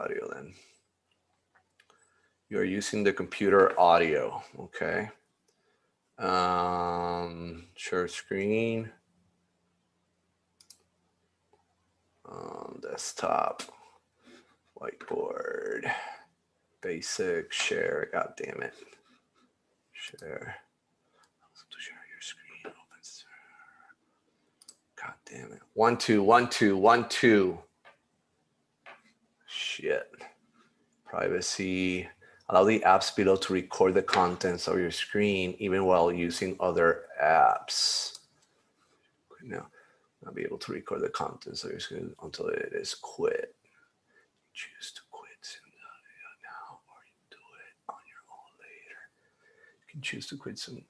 audio then. You're using the computer audio, okay. Share screen. Desktop, whiteboard, basic, share, god damn it. Share. To share your screen, open. God damn it. 1 2 1 2 1 2. Shit. Privacy. Allow the apps below to record the contents of your screen even while using other apps. Now, I'll be able to record the contents of your screen until it is quit. You choose to quit now, or you do it on your own later. You can choose to quit some.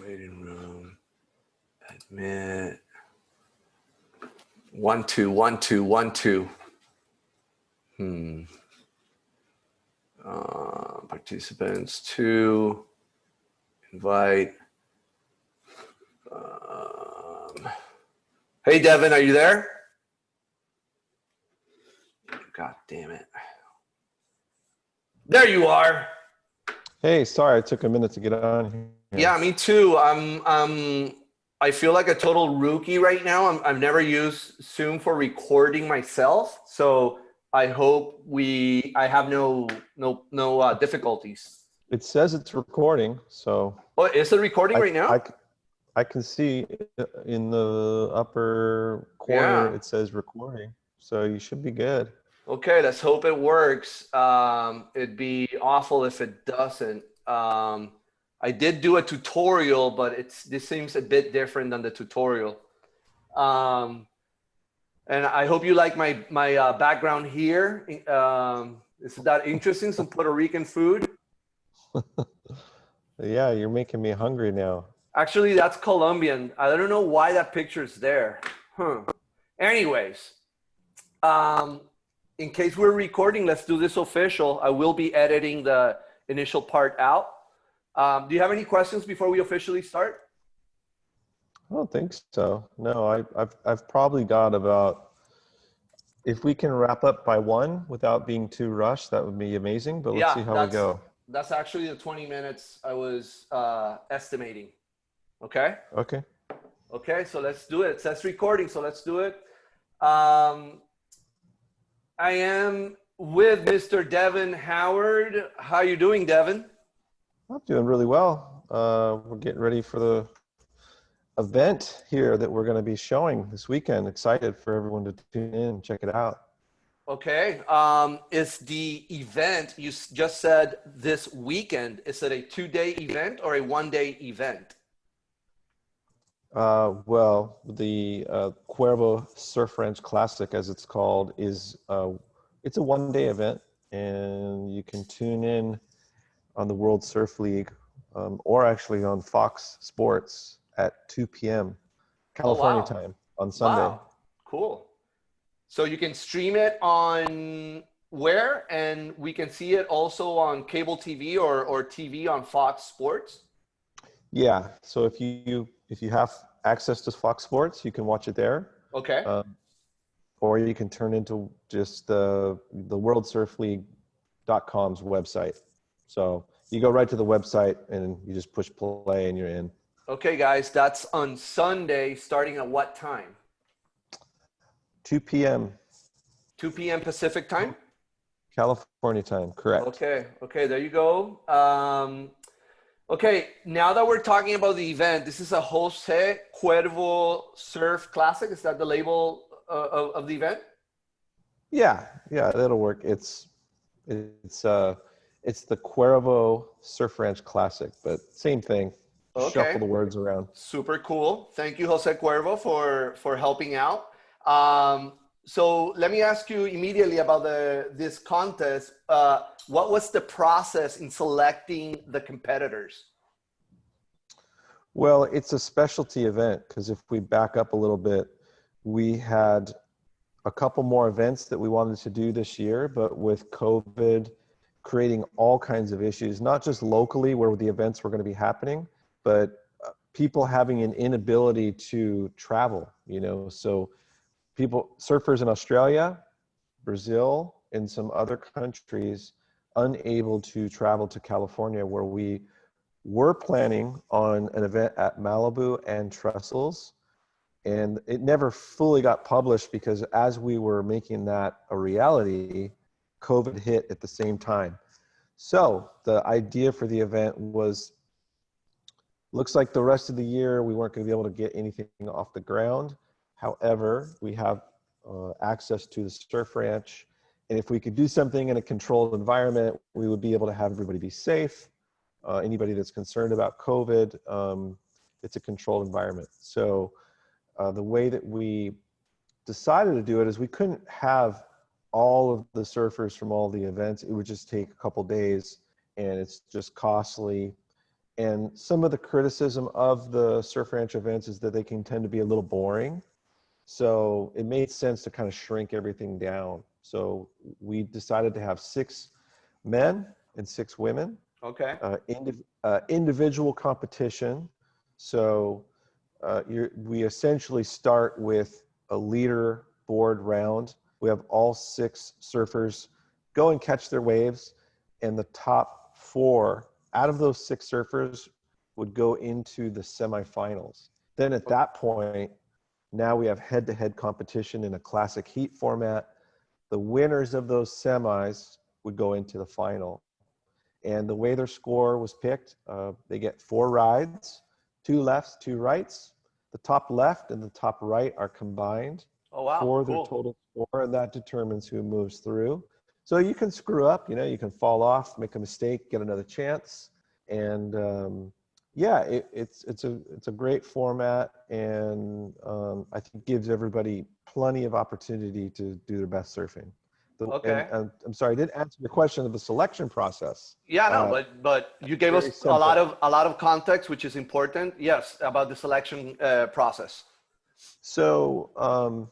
Waiting room. Admit. 1 2 1 2 1 2. Participants 2. Invite. Hey Devon, are you there? God damn it. There you are. Hey, sorry, it took a minute to get on here. Yeah, me too. I feel like a total rookie right now. I've never used Zoom for recording myself, so I hope I have no difficulties. It says it's recording, so. Oh, is it recording right now? I can see in the upper corner, It says recording, so you should be good. Okay, let's hope it works. It'd be awful if it doesn't. I did do a tutorial, but this seems a bit different than the tutorial. And I hope you like my background here. Is that interesting? Some Puerto Rican food. Yeah, you're making me hungry now. Actually, that's Colombian. I don't know why that picture is there. Anyways, in case we're recording, let's do this official. I will be editing the initial part out. Do you have any questions before we officially start? I don't think so. No, I've probably got about, if we can wrap up by 1 without being too rushed, that would be amazing, but let's see how we go. That's actually the 20 minutes I was estimating. Okay? Okay. Okay, so let's do it. It says recording, so let's do it. I am with Mr. Devon Howard. How are you doing, Devon? I'm doing really well. We're getting ready for the event here that we're going to be showing this weekend. Excited for everyone to tune in and check it out. Okay. Is the event, you just said this weekend, is it a 2-day event or a 1-day event? Well, the Cuervo Surf Ranch Classic, as it's called, is it's a 1-day event, and you can tune in on the World Surf League, or actually on Fox Sports at 2 p.m. California time on Sunday. Wow, cool. So you can stream it on where? And we can see it also on cable TV or TV on Fox Sports? Yeah, so if you have access to Fox Sports, you can watch it there. Okay. Or you can turn into just the WorldSurfLeague.com's website. So you go right to the website and you just push play and you're in. Okay, guys, that's on Sunday, starting at what time? 2 p.m. 2 p.m. Pacific time? California time, correct. Okay, there you go. Okay, now that we're talking about the event, this is a Jose Cuervo Surf Classic. Is that the label of the event? Yeah, that'll work. It's the Cuervo Surf Ranch Classic, but same thing. Okay. Shuffle the words around. Super cool. Thank you, Jose Cuervo, for helping out. So let me ask you immediately about this contest. What was the process in selecting the competitors? Well, it's a specialty event because if we back up a little bit, we had a couple more events that we wanted to do this year, but with COVID creating all kinds of issues, not just locally where the events were going to be happening, but people having an inability to travel, so surfers in Australia, Brazil, and some other countries unable to travel to California, where we were planning on an event at Malibu and Trestles. And it never fully got published because as we were making that a reality, COVID hit at the same time. So the idea for the event was, looks like the rest of the year we weren't going to be able to get anything off the ground. However, we have access to the surf ranch. And if we could do something in a controlled environment, we would be able to have everybody be safe. Anybody that's concerned about COVID, it's a controlled environment. So the way that we decided to do it is we couldn't have all of the surfers from all the events. It would just take a couple days, and it's just costly. And some of the criticism of the surf ranch events is that they can tend to be a little boring. So it made sense to kind of shrink everything down. So we decided to have 6 men and 6 women. Okay. Individual competition. So we essentially start with a leader board round. We have all 6 surfers go and catch their waves, and the top 4 out of those 6 surfers would go into the semifinals. Then at that point, now we have head-to-head competition in a classic heat format. The winners of those semis would go into the final. And the way their score was picked, they get 4 rides, 2 lefts, 2 rights. The top left and the top right are combined for their total score, and that determines who moves through. So you can screw up, you can fall off, make a mistake, get another chance. And yeah, it's a great format, and I think gives everybody plenty of opportunity to do their best surfing. Okay. And, I'm sorry, I didn't answer your question of the selection process. Yeah, no, but you gave us a lot of context, which is important. Yes, about the selection process. So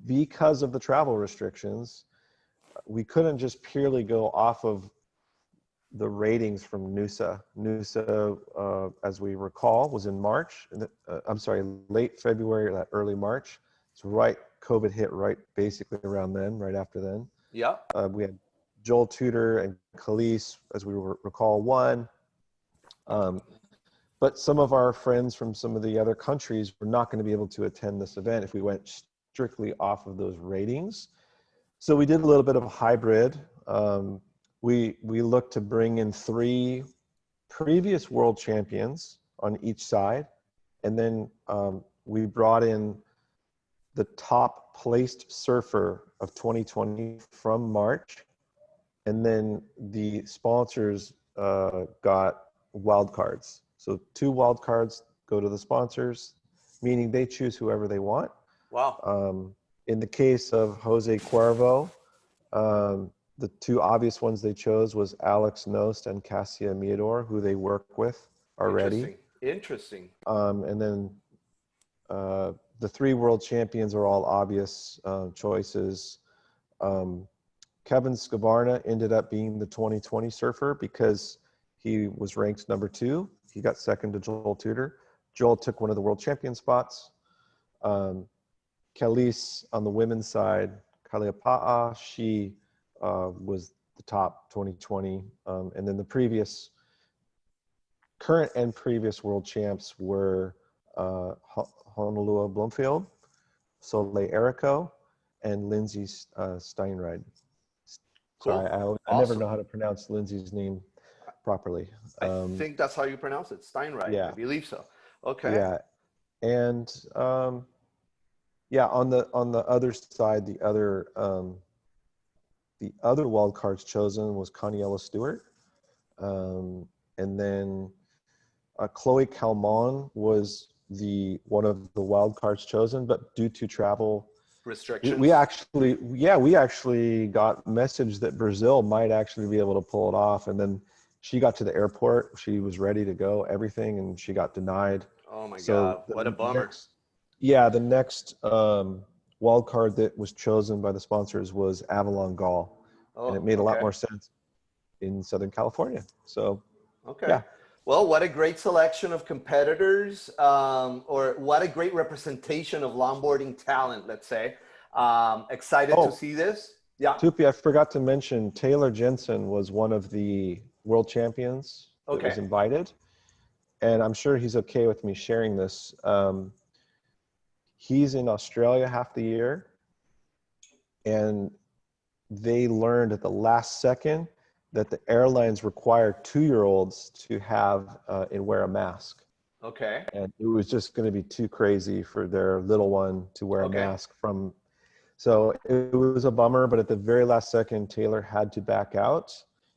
because of the travel restrictions, we couldn't just purely go off of the ratings from NUSA. NUSA, as we recall, was in March. I'm sorry, late February or early March. It's right, COVID hit right basically around then, right after then. Yeah. We had Joel Tudor and Khalees, as we recall, won. But some of our friends from some of the other countries were not going to be able to attend this event if we went strictly off of those ratings. So we did a little bit of a hybrid. We looked to bring in 3 previous world champions on each side. And then we brought in the top placed surfer of 2020 from March. And then the sponsors got wild cards. So 2 wild cards go to the sponsors, meaning they choose whoever they want. Wow. In the case of Jose Cuervo, the 2 obvious ones they chose was Alex Nost and Cassia Miador, who they work with already. Interesting. And then the 3 world champions are all obvious choices. Kevin Skavarna ended up being the 2020 surfer because he was ranked number 2. He got second to Joel Tudor. Joel took one of the world champion spots. Khalees on the women's side, Kaliapa'a, she was the top 2020. And then the current and previous world champs were Honolulu Blomfield, Soleil Erico, and Lindsay Steinride. Cool. So I never know how to pronounce Lindsay's name properly. I think that's how you pronounce it, Steinride. Yeah. I believe so. Okay. Yeah. And yeah, on the other side, the other wild cards chosen was Coniella Stewart, and then Chloe Calmon was one of the wild cards chosen, but due to travel restrictions, we actually got message that Brazil might actually be able to pull it off, and then she got to the airport, she was ready to go, everything, and she got denied. Oh my God, what a bummer. The next wild card that was chosen by the sponsors was Avalon Gall, and it made a lot more sense in Southern California. So okay. Yeah. Well, what a great selection of competitors, or what a great representation of longboarding talent, let's say. Excited to Oh, see this. Yeah. Tupi, I forgot to mention Taylor Jensen was one of the world champions that was Okay. invited, and I'm sure he's okay with me sharing this. He's in Australia half the year, and they learned at the last second that the airlines require 2-year-olds to have and wear a mask. Okay. And it was just going to be too crazy for their little one to wear a Okay. mask from. So it was a bummer, but at the very last second, Taylor had to back out.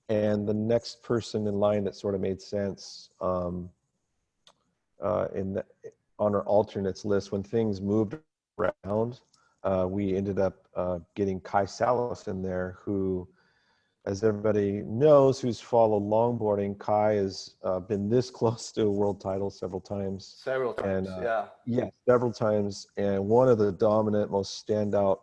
And the next person in line that sort of made sense in the, on our alternates list, when things moved around, we ended up getting Kai Salas in there, who, as everybody knows who's followed longboarding, Kai has been this close to a world title several times. Several times. And Yeah. yeah, several times. And one of the dominant, most standout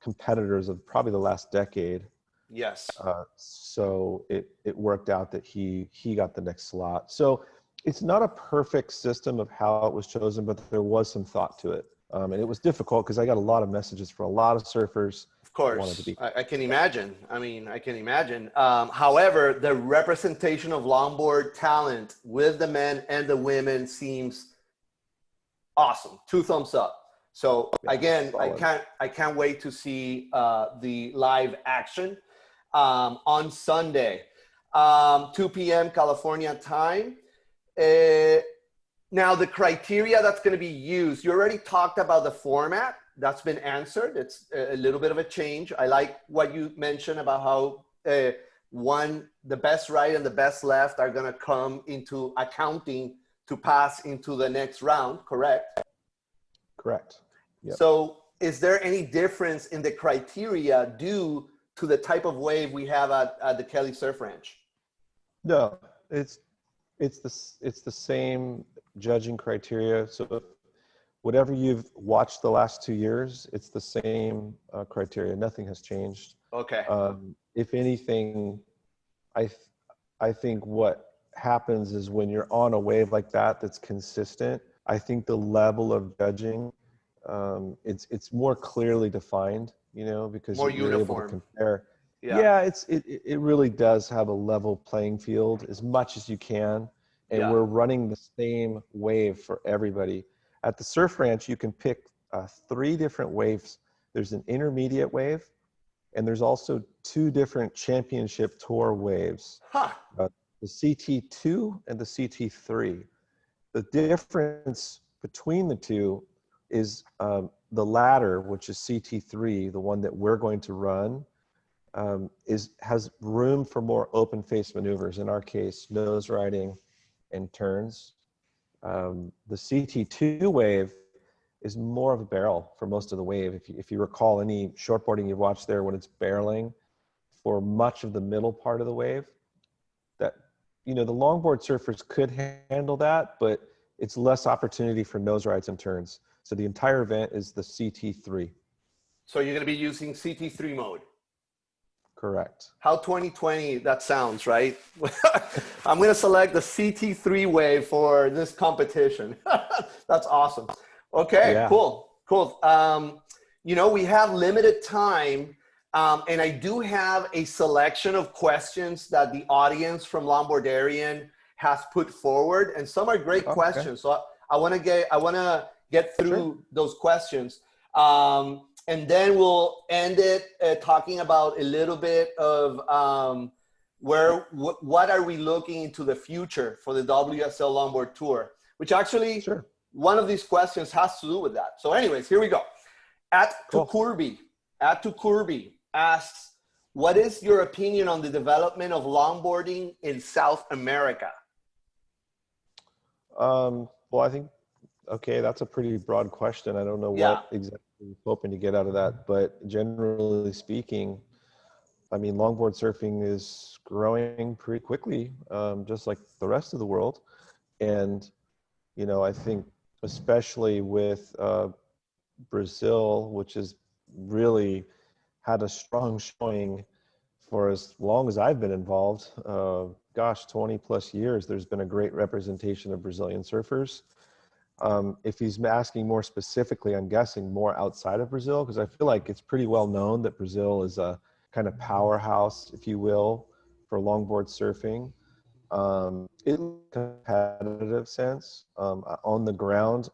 competitors of probably the last decade. Yes. So it worked out that he got the next slot. So it's not a perfect system of how it was chosen, but there was some thought to it. And it was difficult because I got a lot of messages from a lot of surfers. Of Wanted to course, be. I can imagine. I mean, I can imagine. However, the representation of longboard talent with the men and the women seems awesome. 2 thumbs up. So Yeah, again, solid. I can't wait to see the live action on Sunday, 2 p.m. California time. Now, the criteria that's going to be used, you already talked about the format. That's been answered. It's a little bit of a change. I like what you mentioned about how the best right and the best left are going to come into accounting to pass into the next round, correct? Correct. Yep. So is there any difference in the criteria due to the type of wave we have at the Kelly Surf Ranch? No, it's the same judging criteria. So whatever you've watched the last 2 years, it's the same criteria. Nothing has changed. Okay. If anything, I think what happens is when you're on a wave like that that's consistent, I think the level of judging, it's more clearly defined, because More you're able to uniform. compare. Yeah. Yeah, it really does have a level playing field as much as you can, and Yeah. we're running the same wave for everybody. At the Surf Ranch, you can pick 3 different waves. There's an intermediate wave, and there's also 2 different championship tour waves, Huh. the CT2 and the CT3. The difference between the two is the latter, which is CT3, the one that we're going to run, has room for more open face maneuvers. In our case, nose riding and turns. The CT2 wave is more of a barrel for most of the wave. If you recall any shortboarding you've watched there, when it's barreling for much of the middle part of the wave, that the longboard surfers could handle that, but it's less opportunity for nose rides and turns. So the entire event is the CT3. So you're going to be using CT3 mode. Correct. How 2020 that sounds, right? I'm going to select the CT3 wave for this competition. That's awesome. Okay, Yeah. cool. We have limited time, and I do have a selection of questions that the audience from Longboardarian has put forward, and some are great questions. So I want to get through those questions. And then we'll end it talking about a little bit of what are we looking into the future for the WSL Longboard Tour, which actually one of these questions has to do with that. So anyways, here we go. Tukurbi asks, what is your opinion on the development of longboarding in South America? Well, I think, that's a pretty broad question. I don't know what exactly you're hoping to get out of that, but generally speaking, I mean, longboard surfing is growing pretty quickly, just like the rest of the world. And, I think especially with Brazil, which has really had a strong showing for as long as I've been involved, gosh, 20 plus years, there's been a great representation of Brazilian surfers. If he's asking more specifically, I'm guessing more outside of Brazil, because I feel like it's pretty well known that Brazil is a kind of powerhouse, if you will, for longboard surfing. In a competitive sense, on the ground,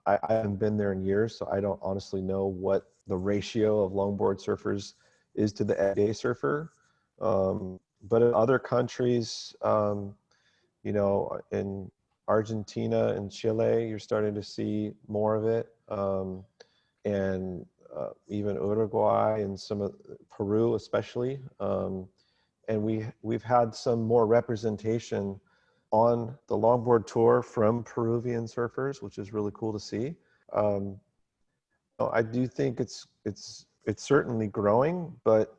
I haven't been there in years, so I don't honestly know what the ratio of longboard surfers is to the everyday surfer. But in other countries, you know, in Argentina and Chile, you're starting to see more of it, and even Uruguay and some of Peru, especially. And we've had some more representation on the longboard tour from Peruvian surfers, which is really cool to see. Um, I do think it's certainly growing, but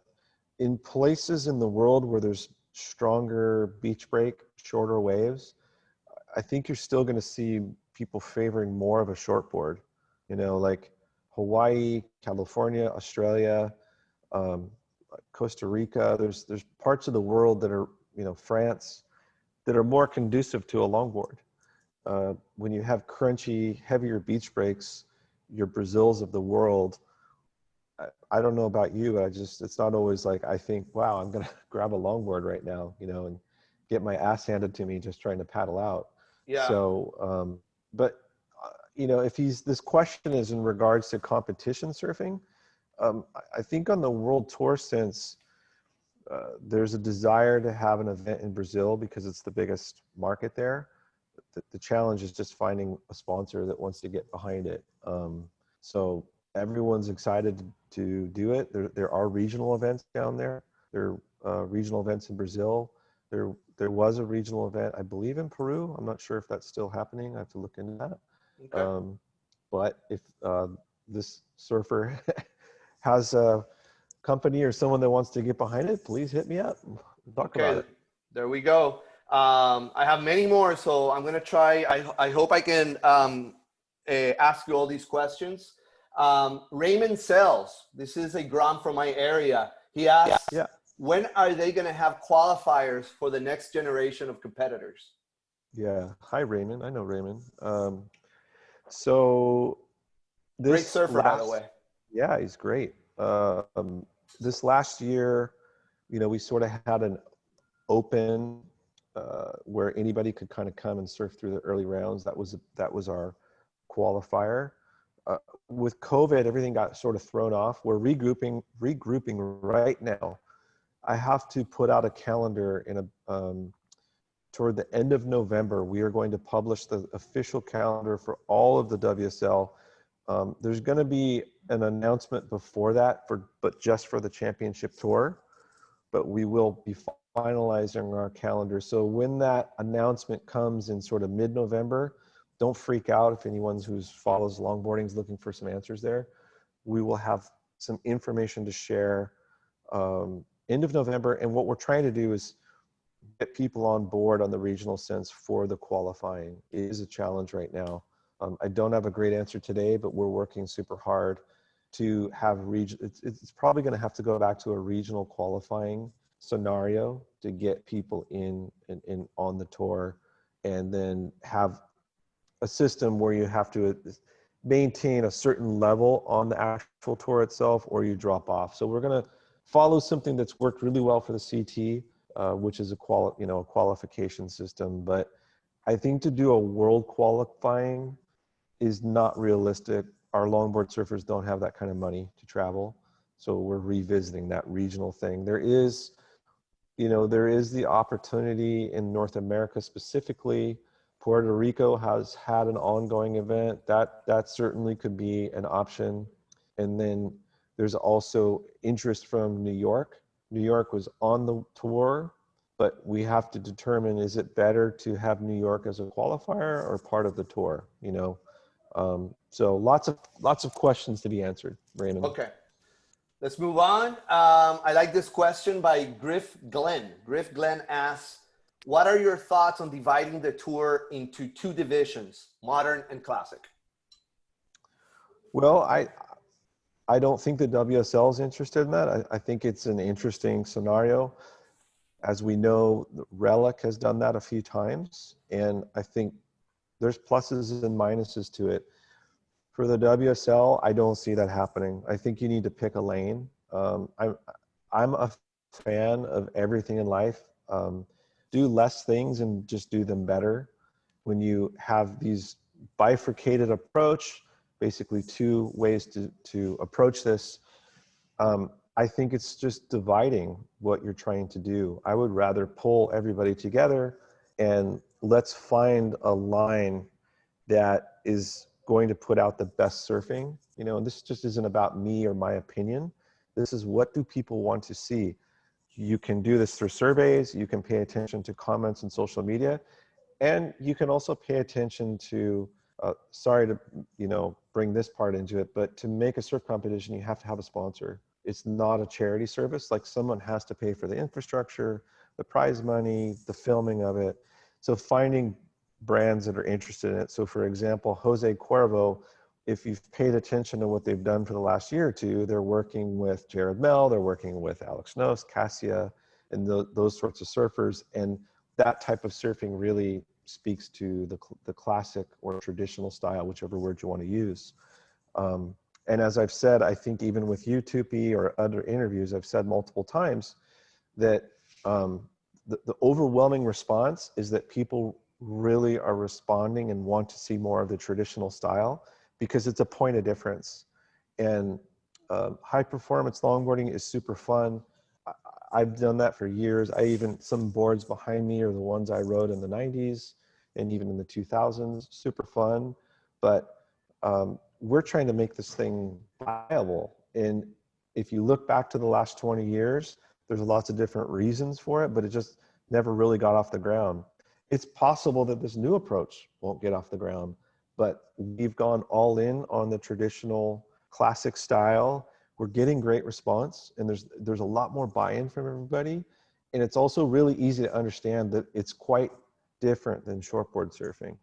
in places in the world where there's stronger beach break, shorter waves, I think you're still going to see people favoring more of a shortboard. You know, like Hawaii, California, Australia, um, Costa Rica. There's parts of the world that are, you know, France, that are more conducive to a longboard. When you have crunchy, heavier beach breaks, your Brazils of the world, I don't know about you, but it's not always like I think, wow, I'm going to grab a longboard right now, you know, and get my ass handed to me just trying to paddle out. Yeah. So, but, you know, if this question is in regards to competition surfing, I think on the world tour sense, there's a desire to have an event in Brazil because it's the biggest market there. The challenge is just finding a sponsor that wants to get behind it. So everyone's excited to do it. There are regional events down there. There are regional events in Brazil. There was a regional event, I believe, in Peru. I'm not sure if that's still happening. I have to look into that. Okay. But if this surfer has a company or someone that wants to get behind it, please hit me up. Talk about Okay. it. There we go. I have many more, so I'm gonna try. I hope I can ask you all these questions. Raymond Sells, this is a Grom from my area. He asks, Yeah. when are they gonna have qualifiers for the next generation of competitors? Yeah. Hi, Raymond. I know Raymond. So Great this surfer, by the last, way. yeah, he's great. This last year, you know, we sort of had an open where anybody could kind of come and surf through the early rounds. That was our qualifier. With COVID, everything got sort of thrown off. We're regrouping right now. I have to put out a calendar in toward the end of November. We are going to publish the official calendar for all of the WSL. There's going to be an announcement before that but just for the championship tour, but we will be finalizing our calendar. So when that announcement comes in sort of mid-November, don't freak out if anyone who follows longboarding is looking for some answers there. We will have some information to share end of November. And what we're trying to do is get people on board on the regional sense for the qualifying. It is a challenge right now. I don't have a great answer today, but we're working super hard to have it's probably going to have to go back to a regional qualifying scenario to get people in on the tour, and then have a system where you have to maintain a certain level on the actual tour itself, or you drop off. So we're going to follow something that's worked really well for the CT, which is a qualification system. But I think to do a world qualifying is not realistic. Our longboard surfers don't have that kind of money to travel. So we're revisiting that regional thing. There is the opportunity in North America specifically. Puerto Rico has had an ongoing event. That certainly could be an option. And then there's also interest from New York. New York was on the tour, but we have to determine, is it better to have New York as a qualifier or part of the tour, you know? So lots of questions to be answered, Raymond. Okay. Let's move on. I like this question by Griff Glenn. Griff Glenn asks, what are your thoughts on dividing the tour into two divisions, modern and classic? Well, I don't think the WSL is interested in that. I think it's an interesting scenario. As we know, Relic has done that a few times, and I think there's pluses and minuses to it. For the WSL, I don't see that happening. I think you need to pick a lane. I'm a fan of everything in life. Do less things and just do them better. When you have these bifurcated approach, basically two ways to approach this, I think it's just dividing what you're trying to do. I would rather pull everybody together and let's find a line that is going to put out the best surfing. You know, and this just isn't about me or my opinion. This is, what do people want to see? You can do this through surveys. You can pay attention to comments on social media, and you can also pay attention to, sorry to, you know, bring this part into it, but to make a surf competition, you have to have a sponsor. It's not a charity service. Like, someone has to pay for the infrastructure, the prize money, the filming of it. So finding brands that are interested in it. So for example, Jose Cuervo, if you've paid attention to what they've done for the last year or two, they're working with Jared Mel, they're working with Alex Knost, Cassia, and those sorts of surfers. And that type of surfing really speaks to the classic or traditional style, whichever word you want to use. And as I've said, I think even with you, Tupi, or other interviews, I've said multiple times that the overwhelming response is that people really are responding and want to see more of the traditional style because it's a point of difference. And high performance longboarding is super fun. I've done that for years. Some boards behind me are the ones I rode in the 90s and even in the 2000s, super fun. But we're trying to make this thing viable. And if you look back to the last 20 years, there's lots of different reasons for it, but it just never really got off the ground. It's possible that this new approach won't get off the ground, but we've gone all in on the traditional classic style. We're getting great response, and there's a lot more buy-in from everybody. And it's also really easy to understand that it's quite different than shortboard surfing.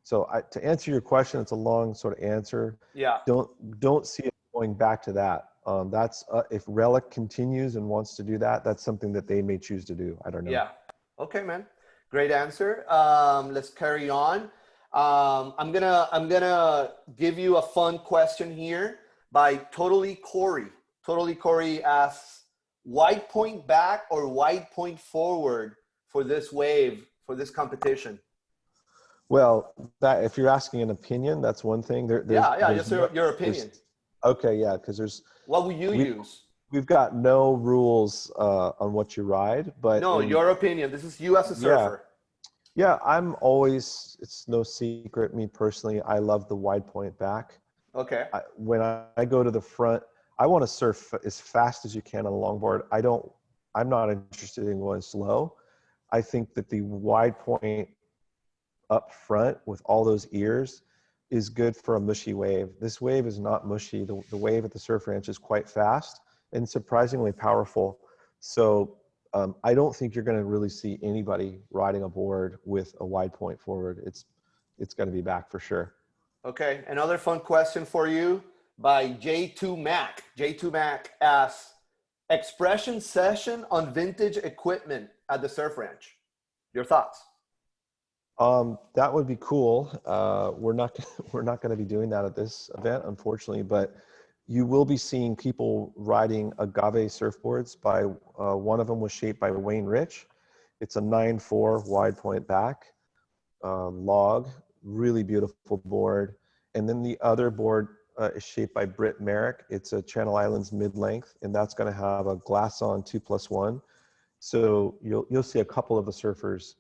So to answer your question, it's a long sort of answer. Yeah. Don't see it going back to that. That's if Relic continues and wants to do that, that's something that they may choose to do. I don't know. Yeah. Okay, man. Great answer. Let's carry on. I'm gonna give you a fun question here by Totally Corey. Totally Corey asks, wide point back or wide point forward for this wave, for this competition? Well, that if you're asking an opinion, that's one thing. Just your opinion. Okay, yeah, because there's. What will you use? We've got no rules on what you ride, but no, your opinion. This is you as a surfer. Yeah, I'm always. It's no secret. Me personally, I love the wide point back. Okay. When I go to the front, I want to surf as fast as you can on a longboard. I'm not interested in going slow. I think that the wide point up front with all those ears is good for a mushy wave. This wave is not mushy. The wave at the Surf Ranch is quite fast and surprisingly powerful. So I don't think you're going to really see anybody riding a board with a wide point forward. It's going to be back for sure. Okay, another fun question for you by J2 Mac. J2 Mac asks, expression session on vintage equipment at the Surf Ranch. Your thoughts? That would be cool. We're not going to be doing that at this event, unfortunately, but you will be seeing people riding agave surfboards. By one of them was shaped by Wayne Rich. It's a 9.4 wide point back log, really beautiful board. And then the other board is shaped by Britt Merrick. It's a Channel Islands mid-length, and that's going to have a glass on 2+1. So you'll see a couple of the surfers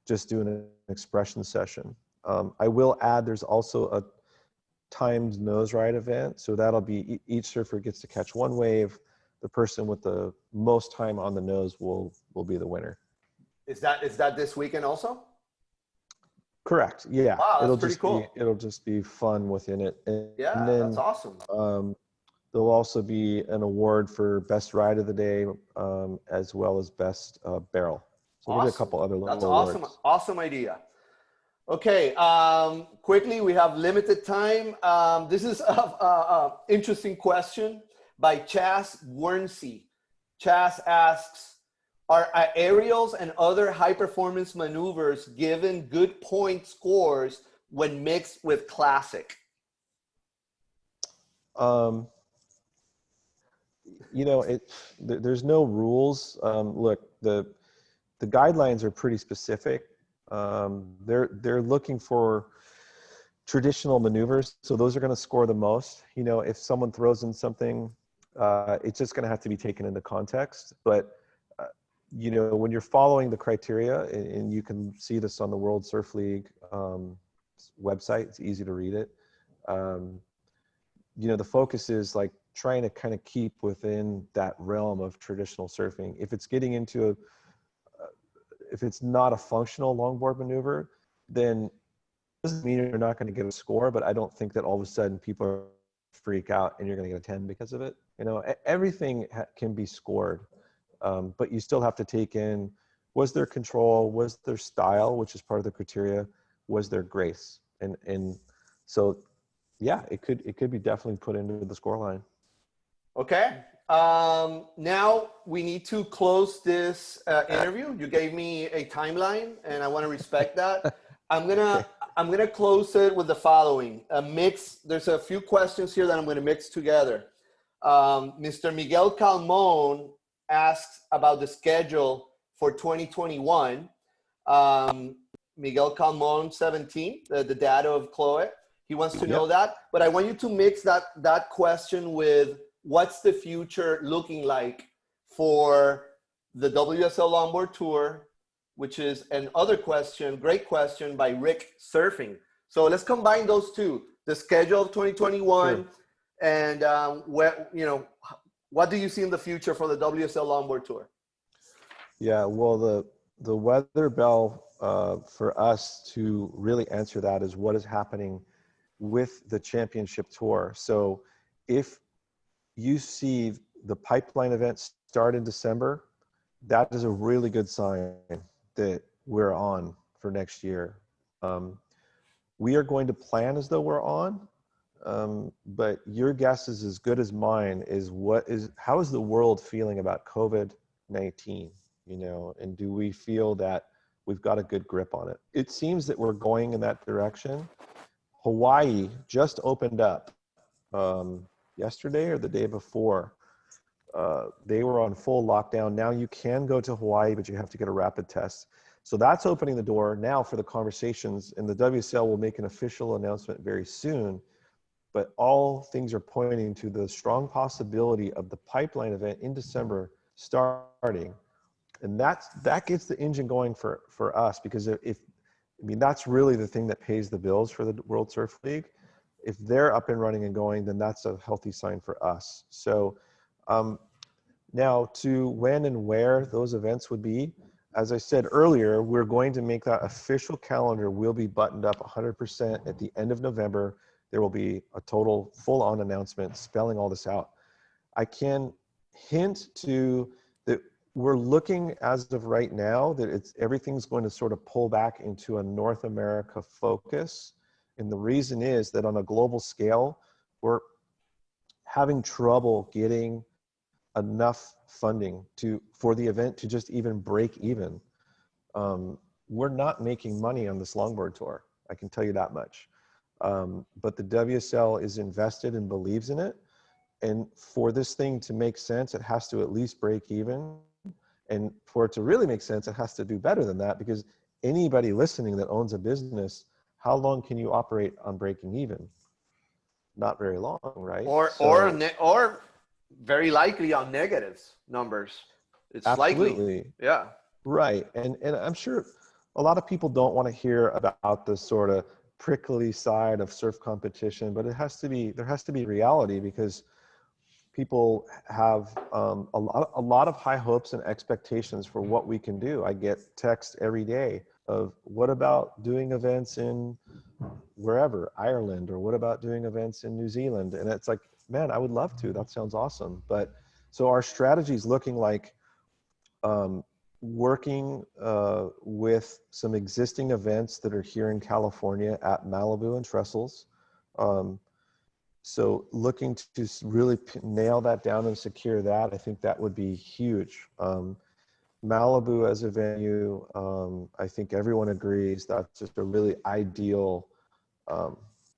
just doing an expression session. I will add, there's also a timed nose ride event. So that'll be each surfer gets to catch one wave. The person with the most time on the nose will be the winner. Is that this weekend also? Correct. Yeah. Wow, that's pretty cool. It'll just be fun within it. And then, that's awesome. There'll also be an award for best ride of the day, as well as best barrel. So there'll be a couple other little awards. Awesome idea. Okay, quickly, we have limited time. This is a interesting question by Chas Wernsey. Chas asks, are aerials and other high-performance maneuvers given good point scores when mixed with classic? You know, there's no rules. Look, the guidelines are pretty specific. They're looking for traditional maneuvers, so those are going to score the most. You know, if someone throws in something, it's just going to have to be taken into context. But you know, when you're following the criteria, and you can see this on the World Surf League website, it's easy to read it. You know, the focus is like trying to kind of keep within that realm of traditional surfing. If it's getting into if it's not a functional longboard maneuver, then it doesn't mean you're not going to get a score, but I don't think that all of a sudden people freak out and you're going to get a 10 because of it. You know, everything can be scored, but you still have to take in, was there control, was there style, which is part of the criteria, was there grace? And so, yeah, it could be definitely put into the score line. Okay. Now we need to close this interview. You gave me a timeline, and I want to respect that. I'm gonna close it with the following: a mix. There's a few questions here that I'm gonna mix together. Mr. Miguel Calmon asks about the schedule for 2021. Miguel Calmon, 17, the dad of Chloe. He wants to know that, but I want you to mix that question with what's the future looking like for the WSL Longboard Tour, which is another question, great question by Rick Surfing. So let's combine those two, the schedule of 2021 Sure. and what do you see in the future for the WSL Longboard Tour? Yeah, well, the weather bell for us to really answer that is what is happening with the championship tour. So if you see the pipeline event start in December, that is a really good sign that we're on for next year. We are going to plan as though we're on, but your guess is as good as mine. How is the world feeling about COVID-19? You know, and do we feel that we've got a good grip on it? It seems that we're going in that direction. Hawaii just opened up yesterday or the day before. They were on full lockdown. Now you can go to Hawaii, but you have to get a rapid test. So that's opening the door now for the conversations, and the WSL will make an official announcement very soon. But all things are pointing to the strong possibility of the pipeline event in December starting. And that gets the engine going for us, because that's really the thing that pays the bills for the World Surf League. If they're up and running and going, then that's a healthy sign for us. So now to when and where those events would be, as I said earlier, we're going to make that official calendar. We'll be buttoned up 100% at the end of November. There will be a total full-on announcement spelling all this out. I can hint to that we're looking as of right now that everything's going to sort of pull back into a North America focus. And the reason is that on a global scale, we're having trouble getting enough funding for the event to just even break even. We're not making money on this longboard tour, I can tell you that much. But the WSL is invested and believes in it. And for this thing to make sense, it has to at least break even. And for it to really make sense, it has to do better than that, because anybody listening that owns a business, how long can you operate on breaking even? Not very long, right? Or very likely on negatives numbers. It's absolutely likely. Yeah. Right. And I'm sure a lot of people don't want to hear about the sort of prickly side of surf competition, but there has to be reality, because people have a lot of high hopes and expectations for what we can do. I get texts every day of, what about doing events in wherever, Ireland, or what about doing events in New Zealand? And it's like, man, I would love to. That sounds awesome. But so our strategy is looking like working with some existing events that are here in California at Malibu and Trestles. So looking to really nail that down and secure that, I think that would be huge. Malibu as a venue, I think everyone agrees that's just a really ideal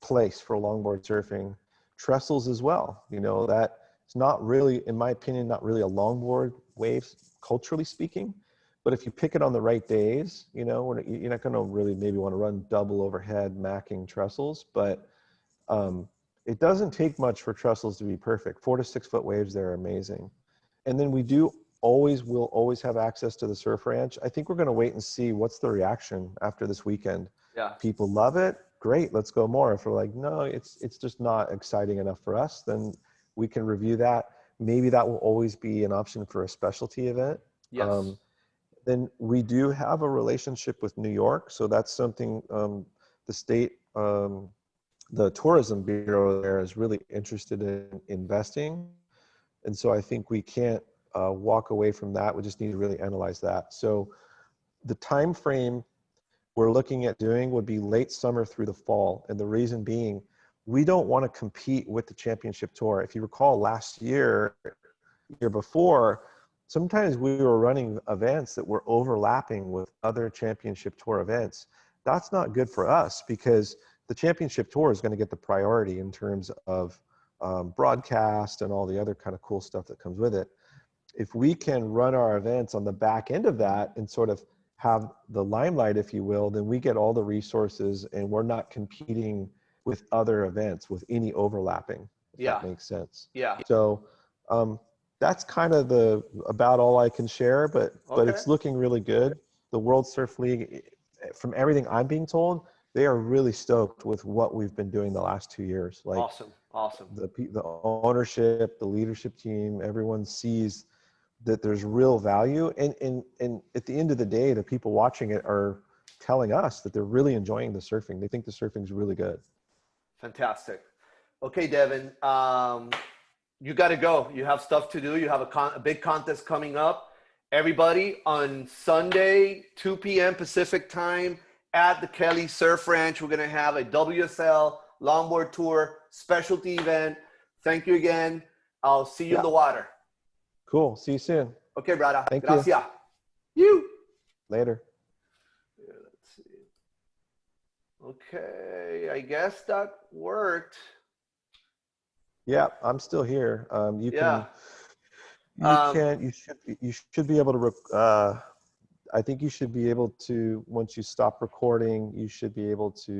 place for longboard surfing. Trestles as well, you know, that it's not really, in my opinion, not really a longboard wave culturally speaking, but if you pick it on the right days, you know, you're not going to really maybe want to run double overhead macking trestles, but it doesn't take much for trestles to be perfect. 4 to 6 foot waves there are amazing. And then will always have access to the surf ranch. I think we're going to wait and see what's the reaction after this weekend. Yeah. People love it. Great. Let's go more. If we're like, no, it's just not exciting enough for us, then we can review that. Maybe that will always be an option for a specialty event. Yes. Then we do have a relationship with New York. So that's something the state, the tourism bureau there is really interested in investing. And so I think we can't walk away from that. We just need to really analyze that. So the time frame we're looking at doing would be late summer through the fall. And the reason being, we don't want to compete with the championship tour. If you recall last year before, sometimes we were running events that were overlapping with other championship tour events. That's not good for us because the championship tour is going to get the priority in terms of broadcast and all the other kind of cool stuff that comes with it. If we can run our events on the back end of that and sort of have the limelight, if you will, then we get all the resources and we're not competing with other events with any overlapping, if that makes sense. Yeah. So that's kind of about all I can share, but it's looking really good. The World Surf League, from everything I'm being told, they are really stoked with what we've been doing the last 2 years. Like awesome. The ownership, the leadership team, everyone sees that there's real value. And at the end of the day, the people watching it are telling us that they're really enjoying the surfing. They think the surfing's really good. Fantastic. Okay, Devon, you got to go. You have stuff to do. You have a big contest coming up. Everybody, on Sunday, 2 p.m. Pacific time at the Kelly Surf Ranch, we're going to have a WSL Longboard Tour specialty event. Thank you again. I'll see you in the water. Cool. See you soon. Okay, brother. Thank Gracias. You. Later. Yeah, let's see. Okay, I guess that worked. Yeah, I'm still here. You should be able to, I think you should be able to, once you stop recording, you should be able to